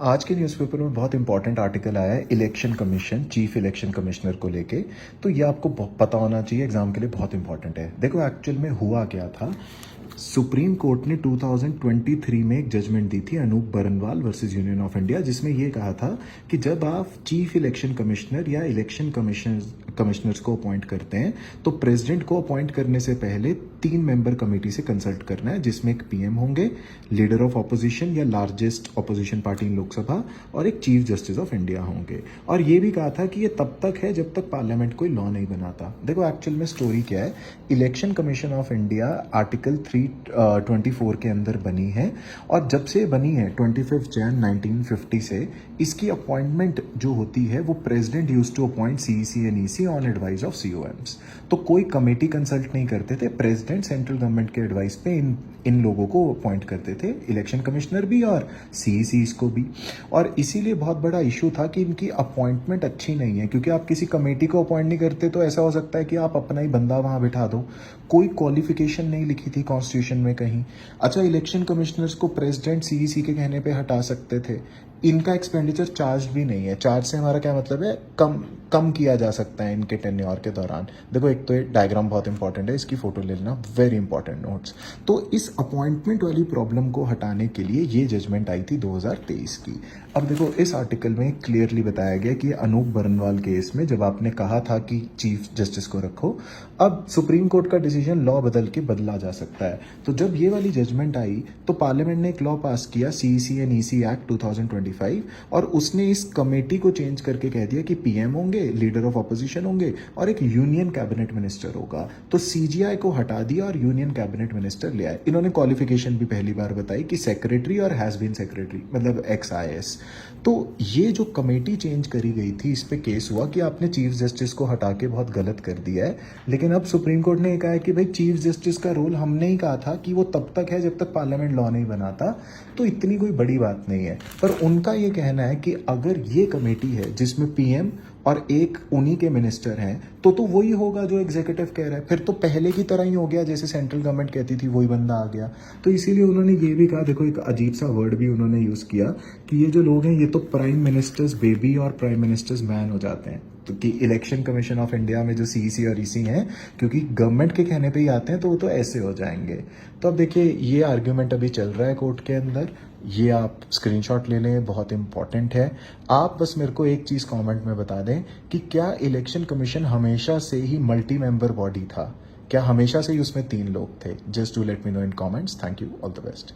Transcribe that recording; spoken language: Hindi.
आज के न्यूज़पेपर में बहुत इंपॉर्टेंट आर्टिकल आया है election commission chief election commissioner को लेके। तो ये आपको पता होना चाहिए, एग्जाम के लिए बहुत इंपॉर्टेंट है। देखो एक्चुअल में हुआ क्या था, सुप्रीम कोर्ट ने 2023 में एक जजमेंट दी थी Anoop Barnwal versus union of India, जिसमें यह कहा था कि जब आप चीफ इलेक्शन कमिश्नर या इलेक्शन कमिश्नर्स को अपॉइंट करते हैं तो प्रेसिडेंट को अपॉइंट करने से पहले 3 मेंबर कमेटी से कंसल्ट करना है, जिसमें एक पीएम होंगे, लीडर ऑफ ऑपोजिशन या लार्जेस्ट ऑपोजिशन पार्टी इन लोकसभा, और एक चीफ जस्टिस ऑफ इंडिया होंगे। और ये भी कहा था कि ये तब तक है जब तक पार्लियामेंट कोई लॉ नहीं बनाता। देखो एक्चुअल में स्टोरी क्या है, election commission of India article 324 के अंदर बनी है, और जब से बनी है 25 जन 1950 से इसकी अपॉइंटमेंट जो होती है वो president used to appoint CEC and EC on advice of COMs. तो कोई कमेटी कंसल्ट नहीं करते थे, प्रेसिडेंट सेंट्रल गवर्नमेंट के एडवाइस पे इन लोगों को अपॉइंट करते थे, इलेक्शन कमिश्नर भी और सीईसीज को भी। और इसीलिए बहुत बड़ा इशू था कि इनकी अपॉइंटमेंट अच्छी नहीं है, क्योंकि आप किसी कमेटी को अपॉइंट नहीं करते तो ऐसा हो सकता है कि आप अपना ही बंदा वहां बिठा दो। कोई क्वालिफिकेशन नहीं लिखी थी कॉन्स्टिट्यूशन में कहीं। अच्छा, इलेक्शन कमिश्नर्स को प्रेसिडेंट सीईसी के कहने पे हटा सकते थे। इनका एक्सपेंडिचर चार्ज भी नहीं है। चार्ज से हमारा क्या मतलब है, कम किया जा सकता है इनके टेन्योर के दौरान। देखो एक तो ये डायग्राम बहुत इंपॉर्टेंट है, इसकी फोटो ले लेना, वेरी इंपॉर्टेंट नोट्स। तो इस अपॉइंटमेंट वाली प्रॉब्लम को हटाने के लिए ये जजमेंट आई थी 2023 की। अब देखो इस आर्टिकल में क्लियरली बताया गया कि अनूप बरनवाल केस में जब आपने कहा था कि चीफ जस्टिस को रखो, अब सुप्रीम कोर्ट का डिसीजन लॉ बदल के बदला जा सकता है। तो जब ये वाली जजमेंट आई तो पार्लियामेंट ने एक लॉ पास किया, सीईसी एंड ईसी एक्ट 2025, और उसने इस कमेटी को चेंज करके कह दिया कि पीएम होंगे, लीडर ऑफ ऑपोजिशन होंगे, और एक यूनियन कैबिनेट मिनिस्टर होगा। तो सीजीआई को हटा दिया और यूनियन कैबिनेट मिनिस्टर ले आए। इन्होंने क्वालिफिकेशन भी पहली बार बताई कि सेक्रेटरी और हैज बीन सेक्रेटरी, मतलब XIS। तो ये जो कमेटी चेंज करी गई थी, इस पे केस हुआ कि आपने चीफ जस्टिस को हटा के बहुत गलत कर दिया है। लेकिन अब सुप्रीम कोर्ट ने कहा है कि भाई चीफ जस्टिस का रोल हमने ही कहा था कि वो तब तक है जब तक पार्लियामेंट लॉ नहीं बनाता, तो इतनी कोई बड़ी बात नहीं है। पर उनका ये कहना है कि अगर ये कमेटी है जिसमें पीएम और एक उन्हीं के मिनिस्टर हैं, तो वही होगा जो एग्जीक्यूटिव कह रहा है। फिर तो पहले की तरह ही हो गया, जैसे सेंट्रल गवर्नमेंट कहती थी वही बंदा आ गया। तो इसीलिए उन्होंने ये भी कहा, देखो एक अजीब सा वर्ड भी उन्होंने यूज किया कि ये जो लोग हैं ये तो प्राइम मिनिस्टर्स बेबी और प्राइम मिनिस्टर्स मैन हो जाते हैं। तो कि इलेक्शन कमीशन ऑफ इंडिया में जो सीईसी और ईसी हैं, क्योंकि गवर्नमेंट के कहने पे ही आते हैं, तो वो तो ऐसे हो जाएंगे। तो अब देखिए ये आर्ग्यूमेंट अभी चल रहा है कोर्ट के अंदर, ये आप स्क्रीनशॉट ले लें, बहुत इंपॉर्टेंट है। आप बस मेरे को एक चीज़ कमेंट में बता दें कि क्या इलेक्शन कमीशन हमेशा से ही मल्टी मेंबर बॉडी था? क्या हमेशा से ही उसमें 3 लोग थे? Just do let me know in comments. Thank you, all the best.